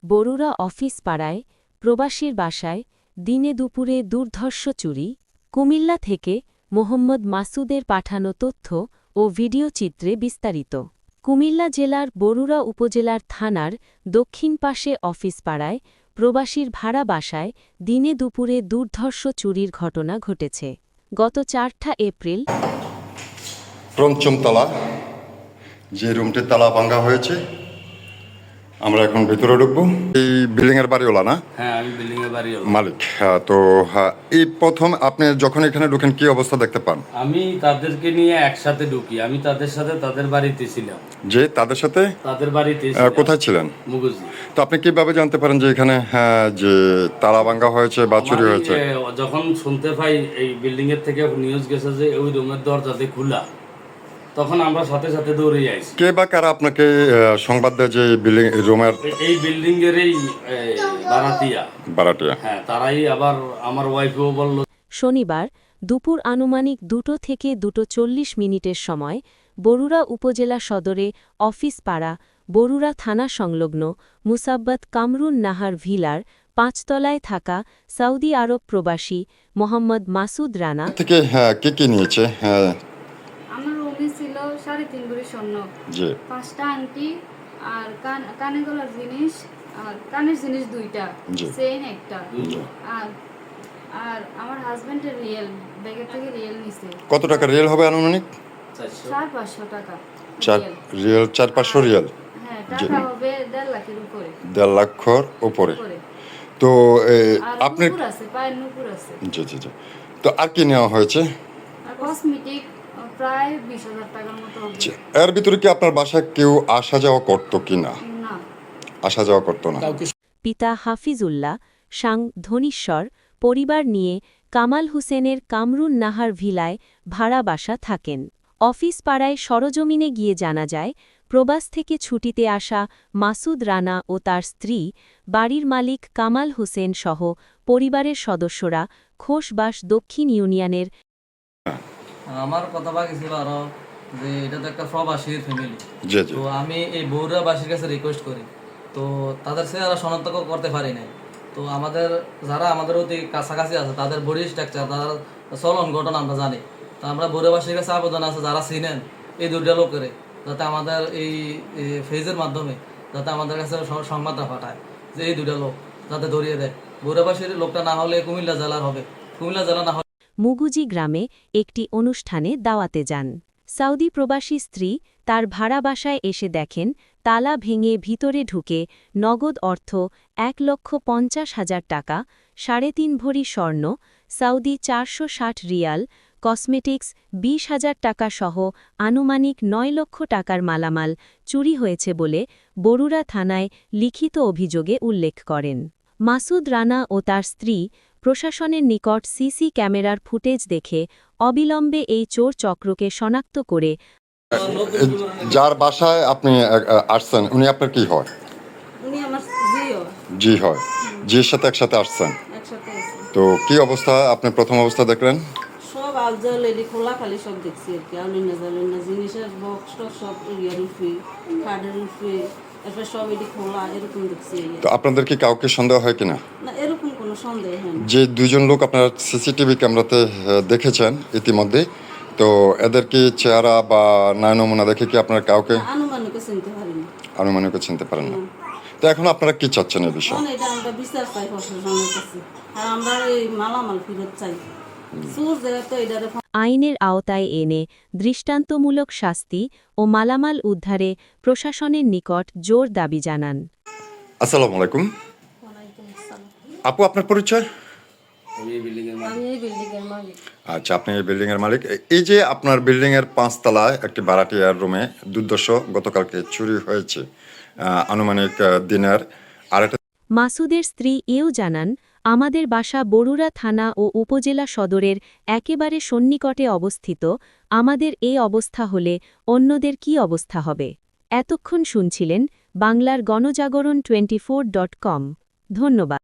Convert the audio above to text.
Barura office পাড়ায় প্রবাসীর বাসায় দিনে দুপুরে দুর্ধর্ষ চুরি। কুমিল্লা থেকে মোহাম্মদ মাসুদের পাঠানো তথ্য ও ভিডিও চিত্রে বিস্তারিত। কুমিল্লা জেলার বরুড়া উপজেলার থানার দক্ষিণ পাশে অফিস পাড়ায় প্রবাসীর ভাড়া বাসায় দিনে দুপুরে দুর্ধর্ষ চুরির ঘটনা ঘটেছে। গত 4 এপ্রিল পঞ্চম তলা, যে রুমটির তালা ভাঙা হয়েছে, আমরা এখন ভেতরে ঢুকবো। এই বিল্ডিং এর বাড়িওয়ালা না? হ্যাঁ, আমি বিল্ডিং এর বাড়িওয়ালা মালিক। তো এই প্রথম আপনি যখন এখানে ঢুকেন কি অবস্থা দেখতে পান? আমি তাদেরকে নিয়ে একসাথে ঢুকি। আমি তাদের সাথে তাদের বাড়িতে ছিলাম। যে তাদের সাথে তাদের বাড়িতে কোথায় ছিলেন? মুগুজি। তো আপনি কিভাবে জানতে পারেন যে এখানে যে তালা ভাঙা হয়েছে বা চুরি হয়েছে? যখন শুনতে পাই এই বিল্ডিং এর থেকে নিউজ গেছে যে ওই রুমের দরজাতে খোলা, তখন আমরা সাথে সাথে দৌড়ে যাইছি। কে বা কারা আপনাকে সংবাদ দেয় যে বিল্ডিং রুমের এই বিল্ডিং এর এই ভাড়াটিয়া? হ্যাঁ, তারাই আবার আমার ওয়াইফও বলল। শনিবার দুপুর আনুমানিক 2 থেকে 2:40 সময় বরুড়া উপজেলা সদরে অফিস পাড়া বরুড়া থানা সংলগ্ন মুসাব্বত কামরুন নাহার ভিলার 5 তলায় থাকা সৌদি আরব প্রবাসী মোহাম্মদ মাসুদ রানা থেকে কে কে নিয়েছে? আমার রুমে ছিল 3.5 ভরি স্বর্ণ, 5টা আংটি আর কানে গলার জিনিস, আর কানের জিনিস 2টা, চেইন একটা, আর আমার হাজবেন্ডের রিয়েল ব্যাগের থেকে রিয়েল নিছে। কত টাকা রিয়েল হবে আনুমানিক? 400-500 টাকা রিয়েল। 400-500 রিয়েল? হ্যাঁ, টাকা হবে 1.5 লাখের উপরে। 1.5 লাখের উপরে। তো আপনি আছে, পায়ের নুপুর আছে। জি জি জি। তো আর কি নেওয়া হয়েছে? আর কসমেটিক প্রায় 20,000 টাকার মতো হবে। এর ভিতরে কি আপনার বাসায় কেউ আসা যাওয়া করতো কিনা? না, আসা যাওয়া করতো না। পিতা হাফিজুল্লাহ সাং ধনীশ্বর পরিবার নিয়ে কামাল হোসেনের কামরুন নাহার ভিলায় ভাড়া বাসা থাকেন। অফিস পাড়ায় সরজমিনে গিয়ে জানা যায়, প্রবাস থেকে ছুটিতে আসা মাসুদ রানা ও তার স্ত্রী, বাড়ির মালিক কামাল হোসেন সহ পরিবারের সদস্যরা খোসবাস দক্ষিণ ইউনিয়নের। আমার কথা বাকি ছিল আরো যে এটা তো একটা প্রবাসীর ফ্যামিলি। তো আমি এই বরুড়াবাসীর কাছে রিকোয়েস্ট করি, তো তাদের সাথে যারা শনাক্ত করতে পারি নাই, তো আমাদের যারা আমাদের অতি কাছাকাছি আছে তাদের বডি স্ট্রাকচার, তাদের চলন ঘটনা আমরা জানি। তো আমরা বরুড়াবাসীর কাছে আবেদন আছে যারা চিনেন এই 2টা লোকের, যাতে আমাদের এই ফেজের মাধ্যমে যাতে আমাদের কাছে সংবাদটা পাঠায় যে এই 2টা লোক যাতে ধরিয়ে দেয়। বরুড়াবাসীর লোকটা না হলে কুমিল্লা জেলার হবে, কুমিল্লা জেলা না হলে। মুগুজি গ্রামে একটি অনুষ্ঠানে দাওয়াতে যান। সৌদি প্রবাসী স্ত্রী তার ভাড়া বাসায় এসে দেখেন তালা ভেঙে ভিতরে ঢুকে নগদ অর্থ 1,50,000 টাকা, 3.5 ভরি স্বর্ণ, সৌদি 460 রিয়াল, কসমেটিক্স 20,000 টাকা সহ আনুমানিক 9 লক্ষ টাকার মালামাল চুরি হয়েছে বলে বরুড়া থানায় লিখিত অভিযোগে উল্লেখ করেন। মাসুদ রানা ও তার স্ত্রী প্রশাসনের নিকট সিসি ক্যামেরার ফুটেজ দেখে অবিলম্বে এই চোর চক্রকে শনাক্ত করে। যার বাসায় আপনি আসছেন উনি আপনার কি হয়? উনি আমার জি হয়। জির সাথে একসাথে আসছেন? একসাথে। তো কি অবস্থা আপনি প্রথম অবস্থা দেখলেন? সব আলজা লেডি খোলা খালি সব দেখছি আর কি। আমি না জানেন না জিনিসের বক্স সব ইয়ার উঠে, কার্ডের উঠে, এরপর সব এটি খোলা, এরকম দেখছি। তো আপনাদের কি কাউকে সন্দেহ হয় কিনা? না, এরকম কোনো সন্দেহ হয় না। যে 2জন লোক আপনারা সিসিটিভি ক্যামেরাতে দেখেছেন ইতিমধ্যে, তো এদের কি চেহারা বা নমুনা দেখে কি আপনারা কাউকে আনুমানিক চিনতে পারি না? আনুমানিক চিনতে পারেন না। তো এখন আপনারা কি চাচ্ছেন এই বিষয়ে? এটা আমরা বিচার চাই প্রশাসনের কাছে, আর আমরা এই মালামাল ফেরত চাই। চোর যেহেতু এটারে আইনের আওতায় এনে দৃষ্টান্তমূলক শাস্তি ও মালামাল উদ্ধারে প্রশাসনের নিকট জোর দাবি জানান। আসসালামু আলাইকুম। আপু, আপনার পরিচয়? আমি এই বিল্ডিং এর মালিক। আচ্ছা, আপনি এই বিল্ডিং এর মালিক। এই যে আপনার বিল্ডিং এর 5 তলায় একটি ভাড়াটিয়ার রুমে দুর্দর্শ গতকালকে চুরি হয়েছে, আনুমানিক দিনের আড়াইটা। মাসুদের স্ত্রী এও জানান, আমাদের বাসা বরুড়া থানা ও উপজেলা সদরের একেবারে সন্নিকটে অবস্থিত। আমাদের এই অবস্থা হলে অন্যদের কি অবস্থা হবে? এতক্ষণ শুনছিলেন বাংলার গণজাগরণ 24.com। ধন্যবাদ।